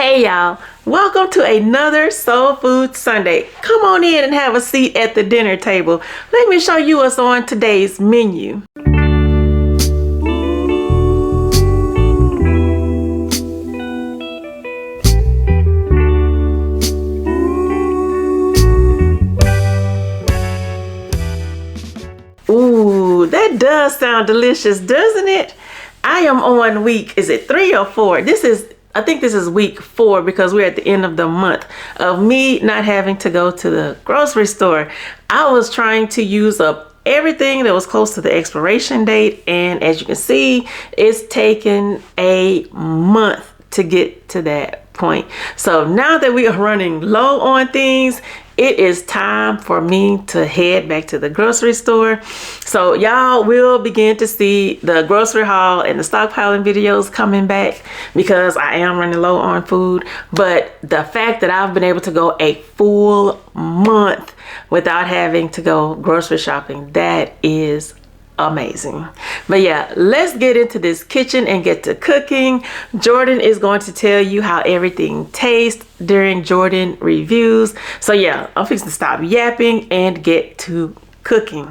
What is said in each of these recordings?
Hey y'all, welcome to another Soul Food Sunday. Come on in and have a seat at the dinner table. Let me show you what's on today's menu. Ooh, that does sound delicious, doesn't it? I am on week, is it 3 or 4? I think this is week 4 because we're at the end of the month of me not having to go to the grocery store. I was trying to use up everything that was close to the expiration date, and as you can see, it's taken a month to get to that point. So now that we are running low on things, it is time for me to head back to the grocery store. So y'all will begin to see the grocery haul and the stockpiling videos coming back because I am running low on food. But the fact that I've been able to go a full month without having to go grocery shopping, that is amazing. But yeah, let's get into this kitchen and get to cooking. Jordan is going to tell you how everything tastes during Jordan reviews. So yeah, I'm fixing to stop yapping and get to cooking.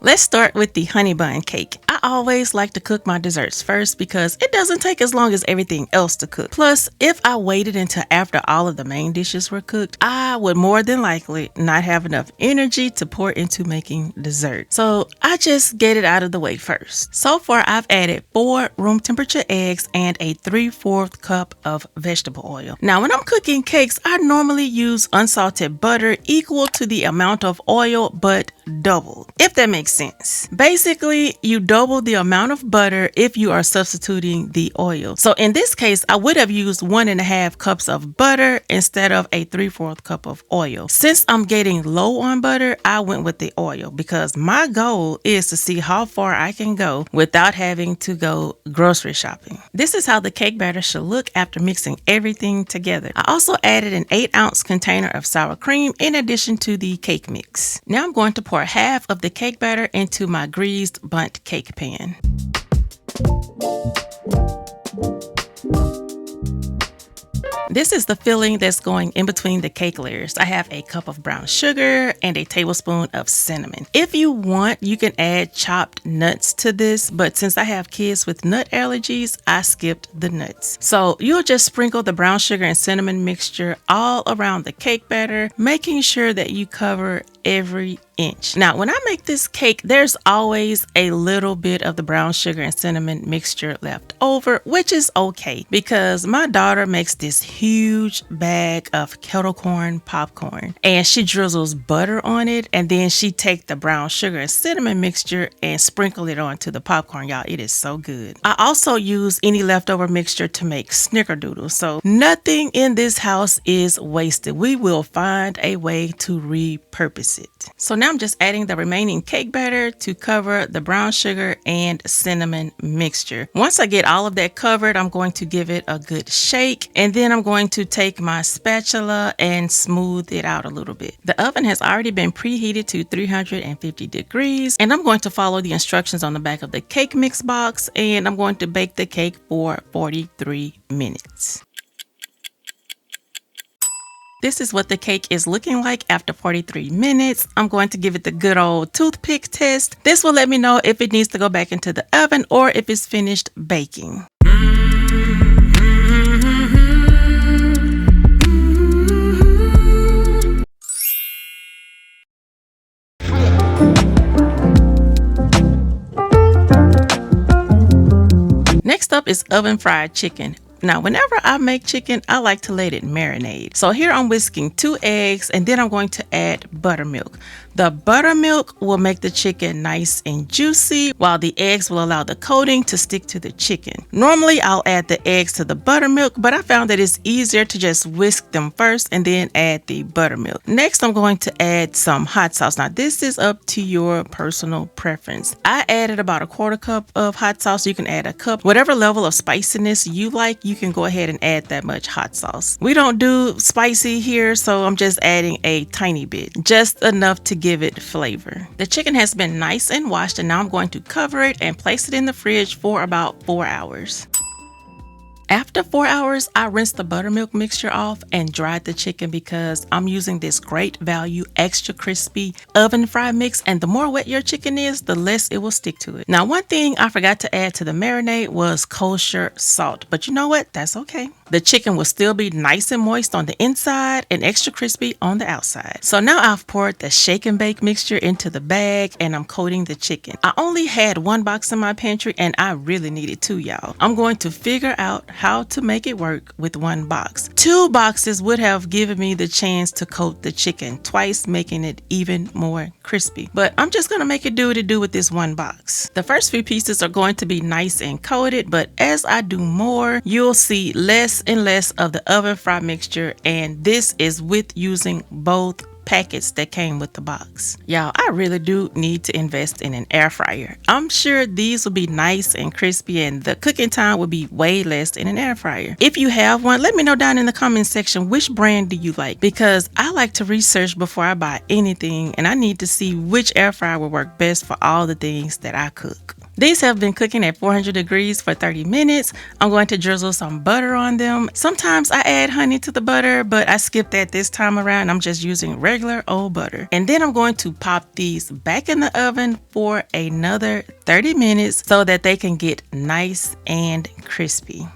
Let's start with the honey bun cake. I always like to cook my desserts first because it doesn't take as long as everything else to cook. Plus, if I waited until after all of the main dishes were cooked, I would more than likely not have enough energy to pour into making dessert. So I just get it out of the way first. So far, I've added 4 room temperature eggs and a 3/4 cup of vegetable oil. Now, when I'm cooking cakes, I normally use unsalted butter equal to the amount of oil, but doubled, if that makes sense. Basically, you double the amount of butter if you are substituting the oil. So in this case, I would have used 1.5 cups of butter instead of a 3/4 cup of oil. Since I'm getting low on butter, I went with the oil because my goal is to see how far I can go without having to go grocery shopping. This is how the cake batter should look after mixing everything together. I also added an 8-ounce container of sour cream in addition to the cake mix. Now I'm going to pour half of the cake batter into my greased bundt cake pan. This is the filling that's going in between the cake layers. I have a cup of brown sugar and a tablespoon of cinnamon. If you want, you can add chopped nuts to this, but since I have kids with nut allergies, I skipped the nuts. So you'll just sprinkle the brown sugar and cinnamon mixture all around the cake batter, making sure that you cover every inch. Now, when I make this cake, there's always a little bit of the brown sugar and cinnamon mixture left over, which is okay because my daughter makes this huge bag of kettle corn popcorn and she drizzles butter on it, and then she take the brown sugar and cinnamon mixture and sprinkle it onto the popcorn. Y'all, it is so good. I also use any leftover mixture to make snickerdoodles, so nothing in this house is wasted. We will find a way to repurpose it. So now I'm just adding the remaining cake batter to cover the brown sugar and cinnamon mixture. Once I get all of that covered, I'm going to give it a good shake, and then I'm going to take my spatula and smooth it out a little bit. The oven has already been preheated to 350 degrees, and I'm going to follow the instructions on the back of the cake mix box, and I'm going to bake the cake for 43 minutes. This is what the cake is looking like after 43 minutes. I'm going to give it the good old toothpick test. This will let me know if it needs to go back into the oven or if it's finished baking. Next up is oven fried chicken. Now, whenever I make chicken, I like to let it marinate. So here I'm whisking 2 eggs, and then I'm going to add buttermilk. The buttermilk will make the chicken nice and juicy, while the eggs will allow the coating to stick to the chicken. Normally, I'll add the eggs to the buttermilk, but I found that it's easier to just whisk them first and then add the buttermilk. Next, I'm going to add some hot sauce. Now, this is up to your personal preference. I added about 1/4 cup of hot sauce. You can add a cup. Whatever level of spiciness you like, you you can go ahead and add that much hot sauce. We don't do spicy here, so I'm just adding a tiny bit, just enough to give it flavor. The chicken has been nice and washed, and now I'm going to cover it and place it in the fridge for about 4 hours. After 4 hours, I rinsed the buttermilk mixture off and dried the chicken because I'm using this great value extra crispy oven fry mix, and the more wet your chicken is, the less it will stick to it. Now, one thing I forgot to add to the marinade was kosher salt, but you know what? That's okay. The chicken will still be nice and moist on the inside and extra crispy on the outside. So now I've poured the shake and bake mixture into the bag and I'm coating the chicken. I only had 1 box in my pantry and I really needed 2, y'all. I'm going to figure out how to make it work with 1 box. 2 boxes would have given me the chance to coat the chicken twice, making it even more crispy. But I'm just gonna make it do what it do with this 1 box. The first few pieces are going to be nice and coated, but as I do more, you'll see less and less of the oven fry mixture, and this is with using both packets that came with the box. Y'all, I really do need to invest in an air fryer. I'm sure these will be nice and crispy and the cooking time will be way less in an air fryer. If you have one, let me know down in the comment section which brand do you like, because I like to research before I buy anything and I need to see which air fryer will work best for all the things that I cook. These have been cooking at 400 degrees for 30 minutes. I'm going to drizzle some butter on them. Sometimes I add honey to the butter, but I skipped that this time around. I'm just using regular old butter. And then I'm going to pop these back in the oven for another 30 minutes so that they can get nice and crispy.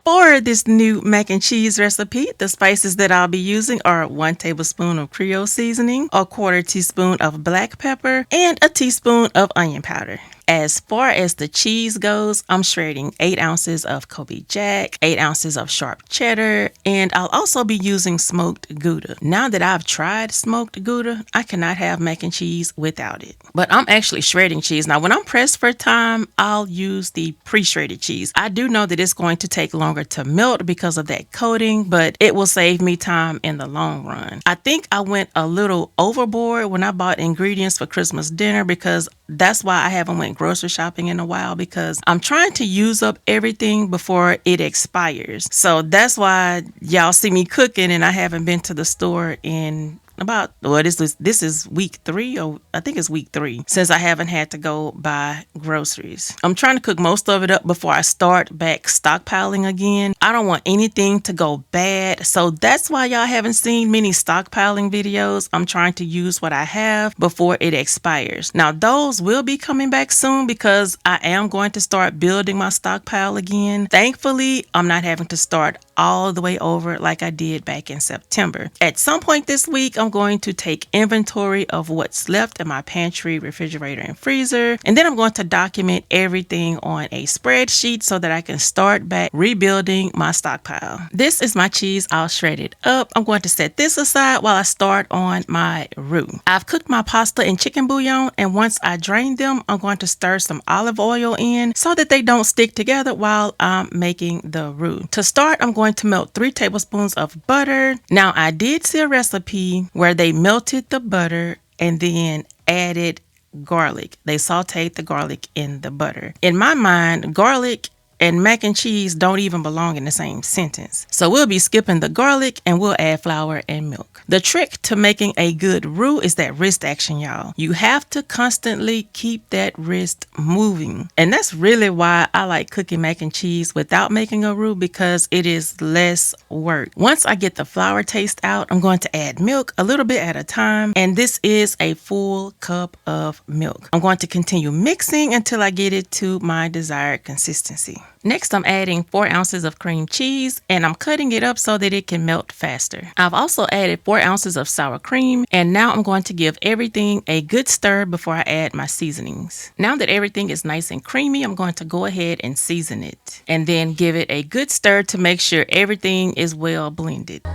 For this new mac and cheese recipe, the spices that I'll be using are 1 tablespoon of Creole seasoning, a 1/4 teaspoon of black pepper, and a teaspoon of onion powder. As far as the cheese goes, I'm shredding 8 ounces of Kobe Jack, 8 ounces of sharp cheddar, and I'll also be using smoked Gouda. Now that I've tried smoked Gouda, I cannot have mac and cheese without it. But I'm actually shredding cheese. Now, when I'm pressed for time, I'll use the pre-shredded cheese. I do know that it's going to take longer to melt because of that coating, but it will save me time in the long run. I think I went a little overboard when I bought ingredients for Christmas dinner, because that's why I haven't went grocery shopping in a while, because I'm trying to use up everything before it expires. So that's why y'all see me cooking and I haven't been to the store in about, well, this is week 3, or I think it's week 3 since I haven't had to go buy groceries. I'm trying to cook most of it up before I start back stockpiling again. I don't want anything to go bad, so that's why y'all haven't seen many stockpiling videos. I'm trying to use what I have before it expires. Now, those will be coming back soon because I am going to start building my stockpile again. Thankfully, I'm not having to start all the way over like I did back in September. At some point this week, I'm going to take inventory of what's left in my pantry, refrigerator, and freezer, and then I'm going to document everything on a spreadsheet so that I can start back rebuilding my stockpile. This is my cheese all shredded up. I'm going to set this aside while I start on my roux. I've cooked my pasta in chicken bouillon, and once I drain them, I'm going to stir some olive oil in so that they don't stick together while I'm making the roux. To start, I'm going to melt 3 tablespoons of butter. Now, I did see a recipe where they melted the butter and then added garlic. They sauteed the garlic in the butter. In my mind, garlic and mac and cheese don't even belong in the same sentence. So we'll be skipping the garlic and we'll add flour and milk. The trick to making a good roux is that wrist action, y'all. You have to constantly keep that wrist moving. And that's really why I like cooking mac and cheese without making a roux, because it is less work. Once I get the flour taste out, I'm going to add milk a little bit at a time. And this is a full cup of milk. I'm going to continue mixing until I get it to my desired consistency. Next, I'm adding 4 ounces of cream cheese, and I'm cutting it up so that it can melt faster. I've also added 4 ounces of sour cream, and now I'm going to give everything a good stir before I add my seasonings. Now that everything is nice and creamy, I'm going to go ahead and season it, and then give it a good stir to make sure everything is well blended.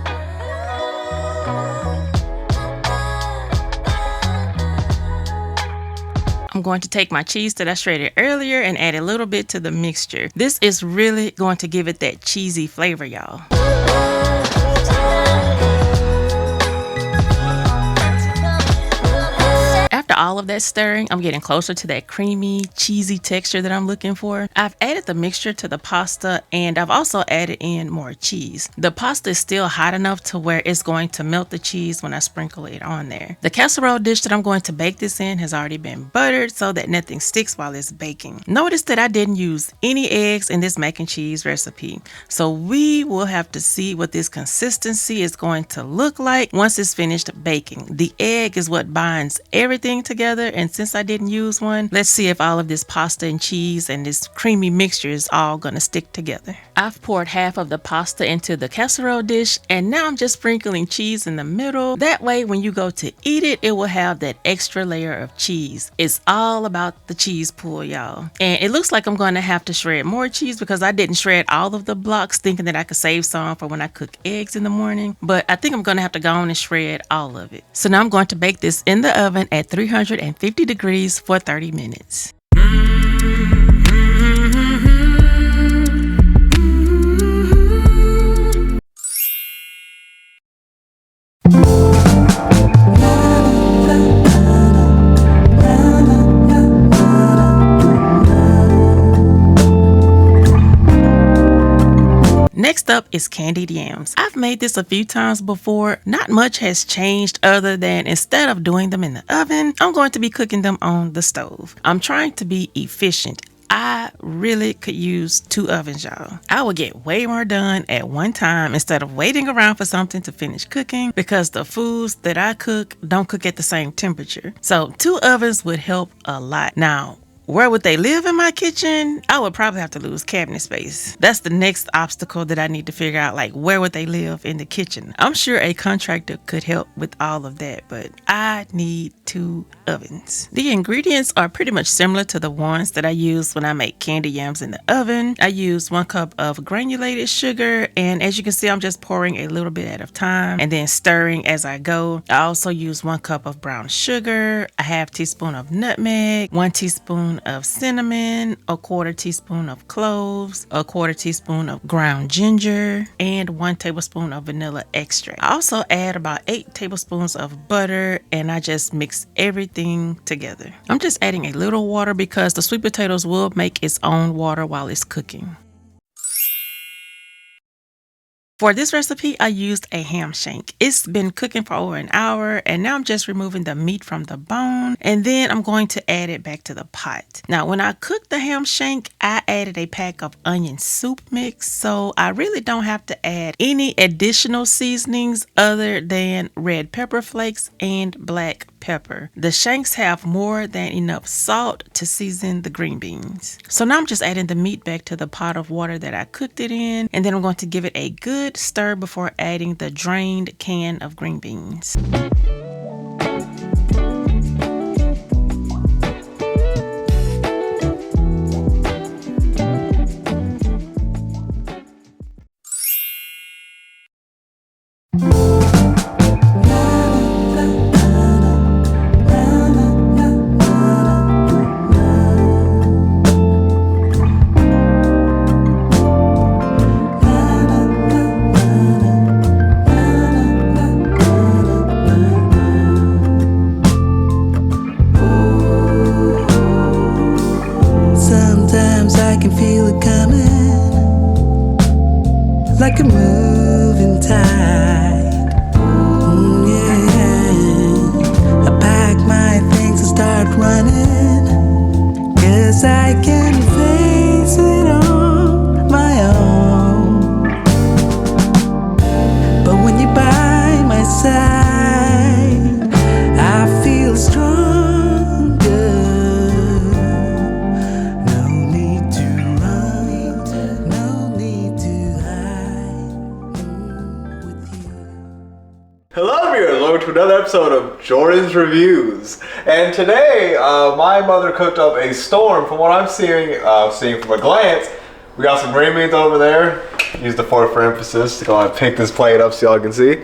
I'm going to take my cheese that I shredded earlier and add a little bit to the mixture. This is really going to give it that cheesy flavor, y'all. After all of that stirring, I'm getting closer to that creamy, cheesy texture that I'm looking for. I've added the mixture to the pasta, and I've also added in more cheese. The pasta is still hot enough to where it's going to melt the cheese when I sprinkle it on there. The casserole dish that I'm going to bake this in has already been buttered so that nothing sticks while it's baking. Notice that I didn't use any eggs in this mac and cheese recipe, so we will have to see what this consistency is going to look like once it's finished baking. The egg is what binds everything together, and since I didn't use one, let's see if all of this pasta and cheese and this creamy mixture is all gonna stick together. I've poured half of the pasta into the casserole dish, and now I'm just sprinkling cheese in the middle. That way when you go to eat it, it will have that extra layer of cheese. It's all about the cheese pool, y'all. And it looks like I'm gonna have to shred more cheese because I didn't shred all of the blocks thinking that I could save some for when I cook eggs in the morning, but I think I'm gonna have to go on and shred all of it. So now I'm going to bake this in the oven at 350 degrees for 30 minutes. Next up is candied yams. I've made this a few times before. Not much has changed other than instead of doing them in the oven, I'm going to be cooking them on the stove. I'm trying to be efficient. I really could use 2 ovens, y'all. I would get way more done at one time instead of waiting around for something to finish cooking, because the foods that I cook don't cook at the same temperature. So 2 ovens would help a lot. Now, where would they live in my kitchen? I would probably have to lose cabinet space. That's the next obstacle that I need to figure out, like where would they live in the kitchen? I'm sure a contractor could help with all of that, but I need 2 ovens. The ingredients are pretty much similar to the ones that I use when I make candied yams in the oven. I use 1 cup of granulated sugar, and as you can see, I'm just pouring a little bit at a time and then stirring as I go. I also use 1 cup of brown sugar, a half teaspoon of nutmeg, 1 teaspoon of cinnamon, a 1/4 teaspoon of cloves, a 1/4 teaspoon of ground ginger, and 1 tablespoon of vanilla extract. I also add about 8 tablespoons of butter, and I just mix everything together. I'm just adding a little water because the sweet potatoes will make its own water while it's cooking. For this recipe, I used a ham shank. It's been cooking for over an hour, and now I'm just removing the meat from the bone, and then I'm going to add it back to the pot. Now, when I cooked the ham shank, I added a pack of onion soup mix, so I really don't have to add any additional seasonings other than red pepper flakes and black pepper. The shanks have more than enough salt to season the green beans. So now I'm just adding the meat back to the pot of water that I cooked it in, and then I'm going to give it a good stir before adding the drained can of green beans. Like a moving tide. Yeah. I pack my things and start running, 'cause I can face it on my own. But when you're by my side, I feel stronger. No need to run, no need to hide with you. Hello viewers, welcome to another episode of Jordan's Reviews. And today, my mother cooked up a storm. From what I'm seeing from a glance, we got some green beans over there. Use the fork for emphasis to go and pick this plate up so y'all can see.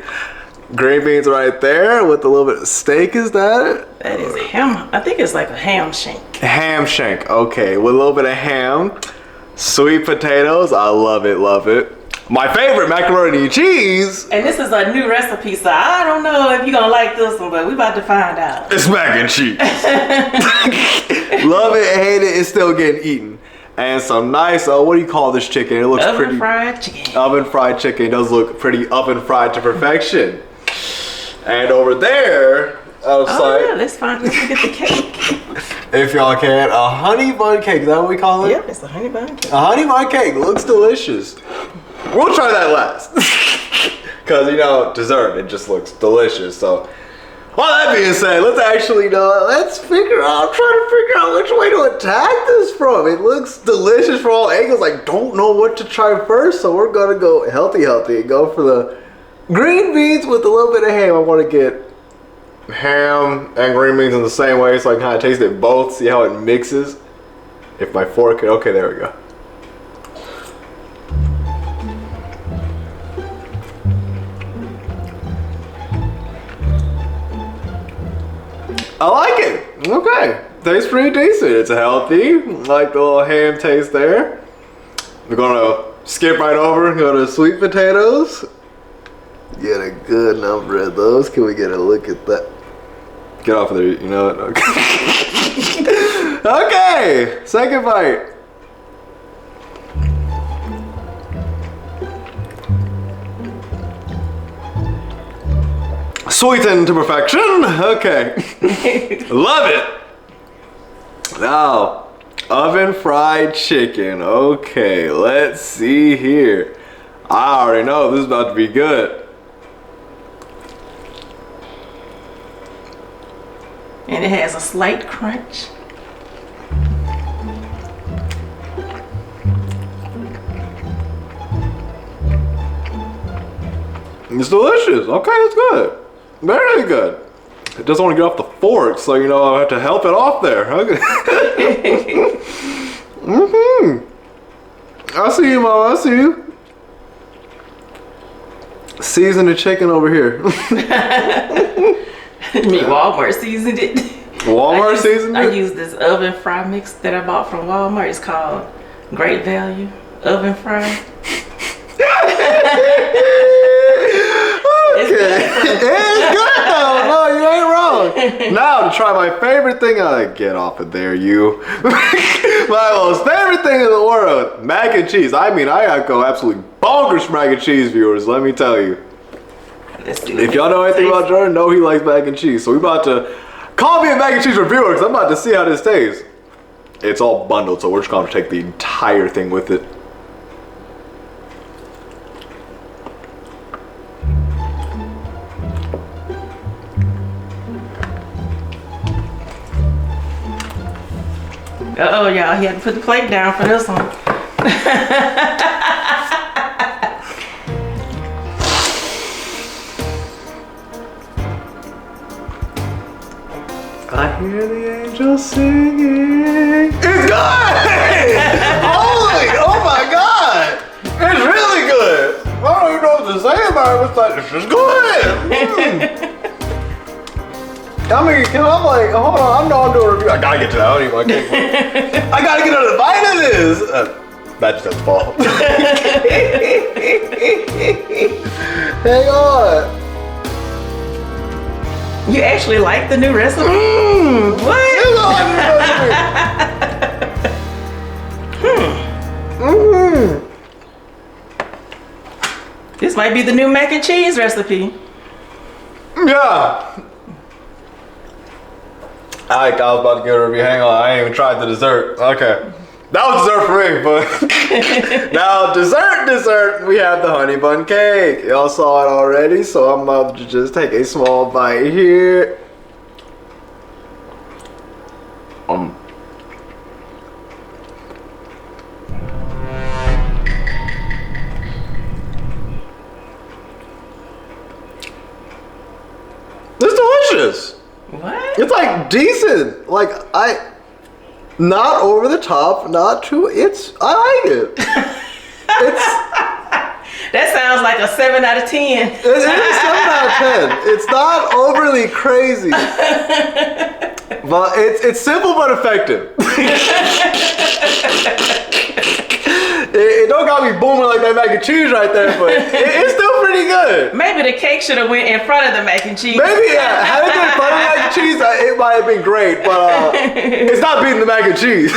Green beans right there with a little bit of steak. Is that? That is ham. I think it's like a ham shank. Ham shank. Okay, with a little bit of ham. Sweet potatoes. I love it, love it. My favorite, macaroni cheese. And this is a new recipe, so I don't know if you're gonna like this one, but we about to find out. It's mac and cheese. Love it, hate it, it's still getting eaten. And some nice, what do you call this chicken? It looks Oven pretty. fried chicken. Oven fried chicken. It does look pretty oven fried to perfection. And over there, outside. Yeah, let's look at the cake. If y'all can, a honey bun cake. Is that what we call it? Yep, it's a honey bun cake. A honey bun cake looks delicious. We'll try that last. Because, you know, dessert, it just looks delicious. So, all that being said, let's figure out, I'm trying to figure out which way to attack this from. It looks delicious from all angles. I don't know what to try first. So, we're going to go healthy and go for the green beans with a little bit of ham. I want to get ham and green beans in the same way so I can kind of taste it both, see how it mixes. If my fork could, okay, there we go. I like it. Okay, tastes pretty decent. It's healthy, like the little ham taste there. We're gonna skip right over and go to sweet potatoes. Get a good number of those. Can we get a look at that? Get off of there, you know what? Okay. Okay, second bite. Sweetened to perfection. Okay. Love it. Now, oven fried chicken. Okay, let's see here. I already know this is about to be good. And it has a slight crunch. It's delicious. Okay, it's good. Very good. It doesn't want to get off the fork, so you know I have to help it off there. Okay. I see you, Mama. I see you. Season the chicken over here. Me, Walmart seasoned it. Walmart seasoned it? I use this oven fry mix that I bought from Walmart. It's called Great Value Oven Fry. It's good though. No, you ain't wrong. Now to try my favorite thing. Get off of there, you. My most favorite thing in the world, mac and cheese. I mean, I gotta go absolutely bonkers for mac and cheese, viewers. Let me tell you. Let's do If y'all know anything about Jordan, know he likes mac and cheese. So we about to call me a mac and cheese reviewer because I'm about to see how this tastes. It's all bundled, so we're just gonna take the entire thing with it. Uh-oh, y'all. He had to put the plate down for this one. I hear the angels singing. It's good! Holy, oh my God! It's really good! I don't even know what to say about it. It's like, it's just good! I mean, I'm like, hold on, I'm doing a review. I gotta get to that. I don't even want to I gotta get another bite of this. That just doesn't fall. Hang on. You actually like the new recipe? What? This might be the new mac and cheese recipe. Yeah. I was about to give a review. Hang on, I ain't even tried the dessert. Okay. That was dessert for me, but now dessert, we have the honey bun cake. Y'all saw it already, so I'm about to just take a small bite here. It's delicious. What? It's like decent. Like not over the top, not too. I like it. It's That sounds like a 7 out of 10. It is a 7 out of 10. It's not overly crazy, but it's simple but effective. It don't got me booming like that mac and cheese right there, but it's still pretty good. Maybe the cake should have went in front of the mac and cheese. Maybe, yeah. Had it been in front of the mac and cheese, it might have been great, but it's not beating the mac and cheese.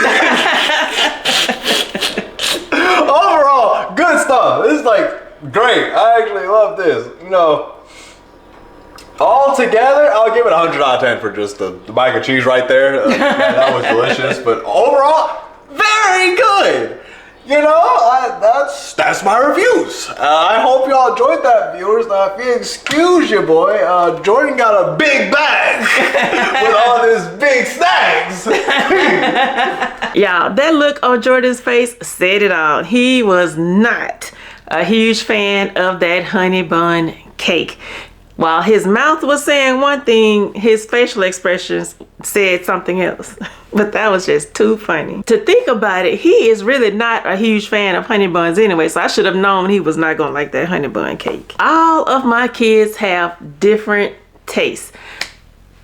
Overall, good stuff. This is like great. I actually love this. You know, all together, I'll give it 100 out of 10 for just the mac and cheese right there. Man, that was delicious. But overall, very good. You know, that's my reviews. I hope y'all enjoyed that, viewers. Now, if you excuse your boy, Jordan got a big bag with all his big snacks. Y'all, that look on Jordan's face said it all. He was not a huge fan of that honey bun cake. While his mouth was saying one thing, his facial expressions said something else. But that was just too funny. To think about it, he is really not a huge fan of honey buns anyway, so I should have known he was not gonna like that honey bun cake. All of my kids have different tastes.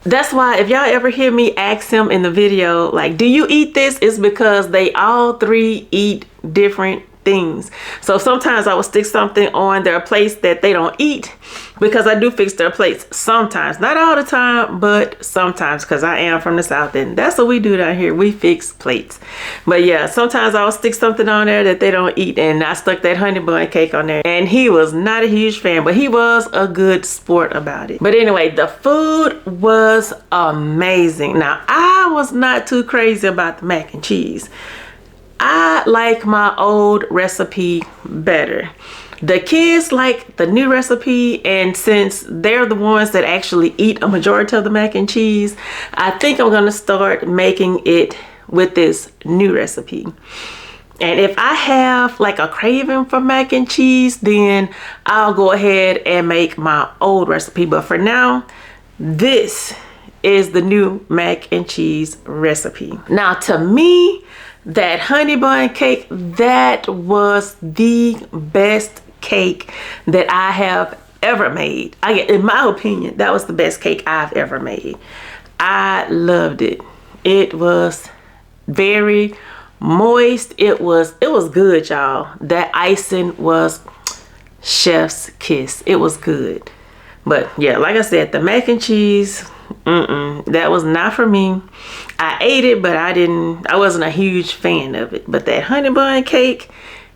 That's why if y'all ever hear me ask him in the video, like, do you eat this? It's because they all three eat different things. So sometimes I will stick something on their plates that they don't eat, because I do fix their plates sometimes, not all the time, but sometimes, because I am from the South and that's what we do down here. We fix plates. But yeah, sometimes I'll stick something on there that they don't eat, and I stuck that honey bun cake on there, and he was not a huge fan, but he was a good sport about it. But anyway, the food was amazing. Now, I was not too crazy about the mac and cheese. I like my old recipe better. The kids like the new recipe, and since they're the ones that actually eat a majority of the mac and cheese, I think I'm gonna start making it with this new recipe. And if I have like a craving for mac and cheese, then I'll go ahead and make my old recipe. But for now, this is the new mac and cheese recipe. Now, to me, that honey bun cake, that was the best cake that I have ever made. In my opinion, that was the best cake I've ever made. I loved it. It was very moist. It was good, y'all. That icing was chef's kiss. It was good. But yeah, like I said, the mac and cheese, that was not for me. I ate it, but I wasn't a huge fan of it. But that honey bun cake,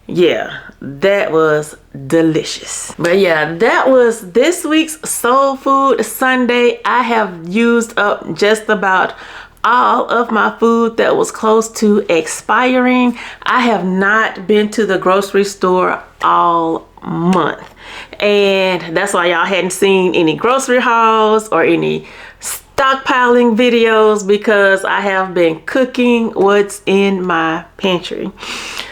yeah, that was delicious. But yeah, that was this week's Soul Food Sunday. I have used up just about all of my food that was close to expiring. I have not been to the grocery store all month, and that's why y'all hadn't seen any grocery hauls or any stockpiling videos, because I have been cooking what's in my pantry.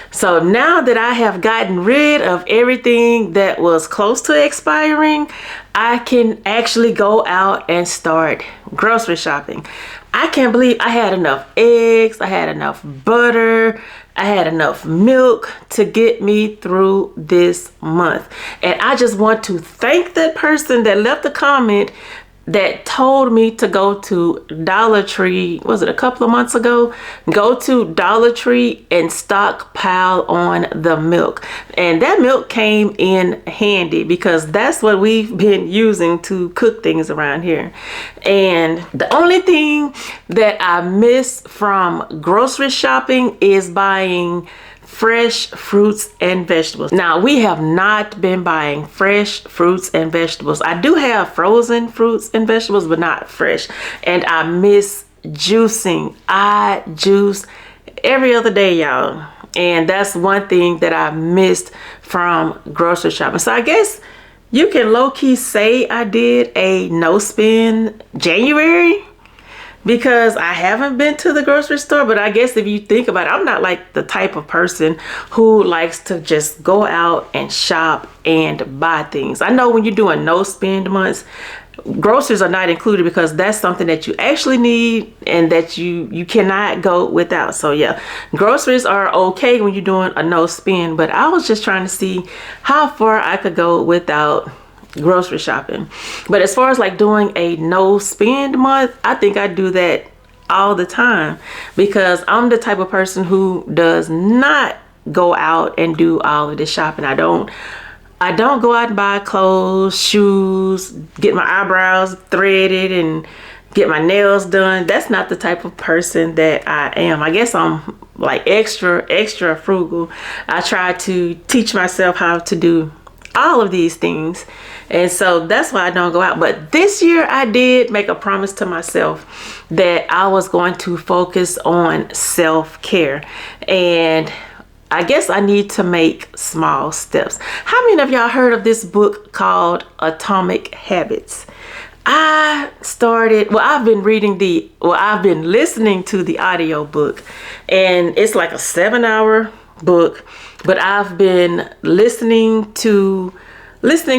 So now that I have gotten rid of everything that was close to expiring, I can actually go out and start grocery shopping. I can't believe I had enough eggs, I had enough butter, I had enough milk to get me through this month. And I just want to thank that person that left a comment that told me to go to Dollar Tree, was it a couple of months ago? Go to Dollar Tree and stockpile on the milk. And that milk came in handy, because that's what we've been using to cook things around here. And the only thing that I miss from grocery shopping is buying fresh fruits and vegetables. Now, we have not been buying fresh fruits and vegetables. I do have frozen fruits and vegetables, but not fresh. And I miss juicing. I juice every other day, y'all. And that's one thing that I missed from grocery shopping. So I guess you can low-key say I did a no-spend January, because I haven't been to the grocery store. But I guess if you think about it, I'm not like the type of person who likes to just go out and shop and buy things. I know when you're doing no spend months, groceries are not included because that's something that you actually need and that you cannot go without. So yeah, groceries are okay when you're doing a no spend, but I was just trying to see how far I could go without grocery shopping. But as far as like doing a no spend month, I think I do that all the time because I'm the type of person who does not go out and do all of this shopping. I don't go out and buy clothes, shoes, get my eyebrows threaded and get my nails done. That's not the type of person that I am. I guess I'm like extra frugal. I try to teach myself how to do all of these things. And so that's why I don't go out. But this year I did make a promise to myself that I was going to focus on self-care. And I guess I need to make small steps. How many of y'all heard of this book called Atomic Habits? I've been listening to the audio book, and it's like a 7-hour book, but I've been listening to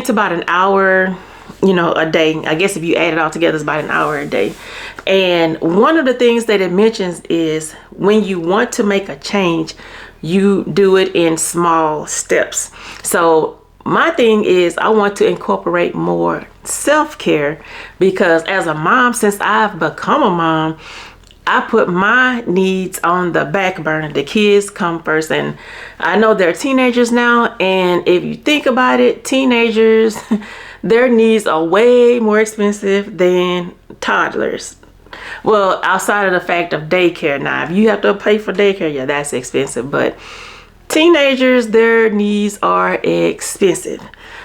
about an hour, a day. I guess if you add it all together, it's about an hour a day. And one of the things that it mentions is when you want to make a change, you do it in small steps. So my thing is I want to incorporate more self-care because as a mom, since I've become a mom, I put my needs on the back burner. The kids come first, and I know they're teenagers now, and if you think about it, teenagers, their needs are way more expensive than toddlers. Well, outside of the fact of daycare. Now, if you have to pay for daycare, yeah, that's expensive, but teenagers, their needs are expensive.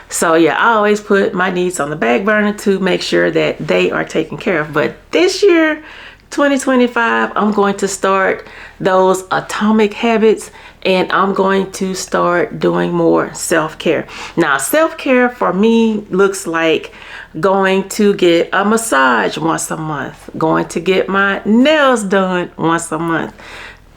So yeah, I always put my needs on the back burner to make sure that they are taken care of. But this year, 2025, I'm going to start those atomic habits, and I'm going to start doing more self-care. Now, self-care for me looks like going to get a massage once a month, going to get my nails done once a month.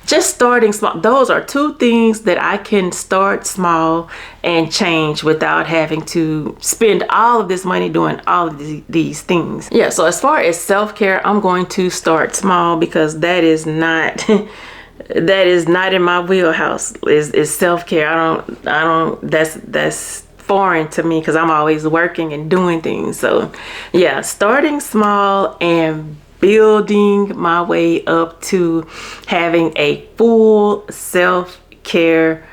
Just starting small. Those are two things that I can start small and change without having to spend all of this money doing all of these things. Yeah, so as far as self-care, I'm going to start small because that is not that is not in my wheelhouse. Is self-care. I don't that's foreign to me because I'm always working and doing things. So yeah, starting small and building my way up to having a full self-care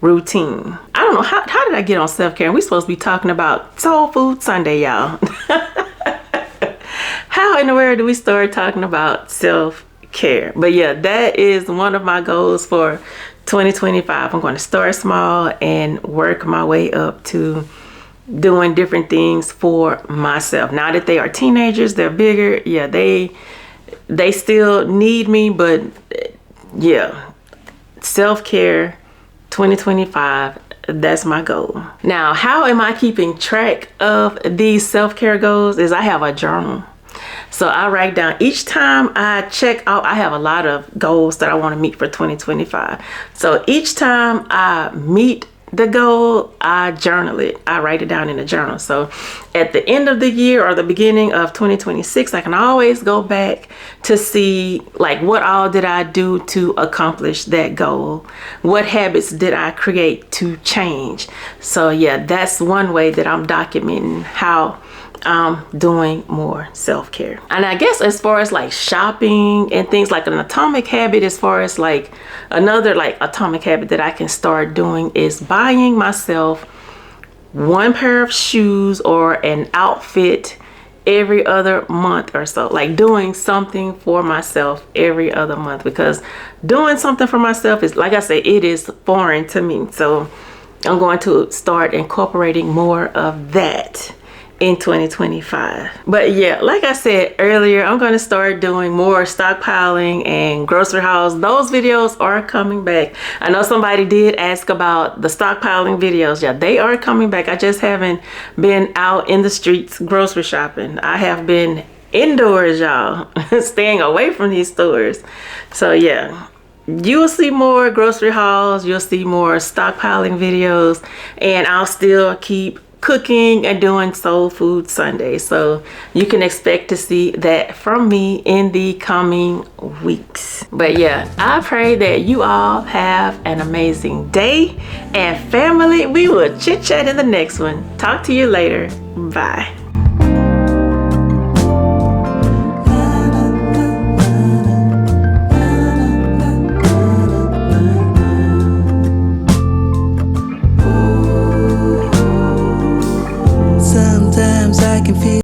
routine. I don't know, how did I get on self-care? We're supposed to be talking about Soul Food Sunday, y'all. How in the world do we start talking about self-care? But yeah, that is one of my goals for 2025. I'm going to start small and work my way up to doing different things for myself. Now that they are teenagers, they're bigger. Yeah, they still need me, but yeah, self-care 2025, that's my goal. Now, how am I keeping track of these self-care goals? Is I have a journal. So I write down each time I check out. I have a lot of goals that I want to meet for 2025. So each time I meet the goal, I journal it. I write it down in a journal. So at the end of the year or the beginning of 2026, I can always go back to see like what all did I do to accomplish that goal? What habits did I create to change? So yeah, that's one way that I'm documenting how I'm doing more self-care. And I guess as far as like shopping and things, like an atomic habit, as far as like another like atomic habit that I can start doing is buying myself one pair of shoes or an outfit every other month or so. Like doing something for myself every other month, because doing something for myself is, like I say, it is foreign to me. So I'm going to start incorporating more of that in 2025. But yeah, like I said earlier, I'm going to start doing more stockpiling and grocery hauls. Those videos are coming back. I know somebody did ask about the stockpiling videos. Yeah, they are coming back. I just haven't been out in the streets grocery shopping. I have been indoors, y'all. Staying away from these stores. So yeah, you will see more grocery hauls. You'll see more stockpiling videos, and I'll still keep cooking and doing soul food Sundays. So you can expect to see that from me in the coming weeks. But yeah, I pray that you all have an amazing day, and family, we will chit chat in the next one. Talk to you later. Bye. Sometimes I can feel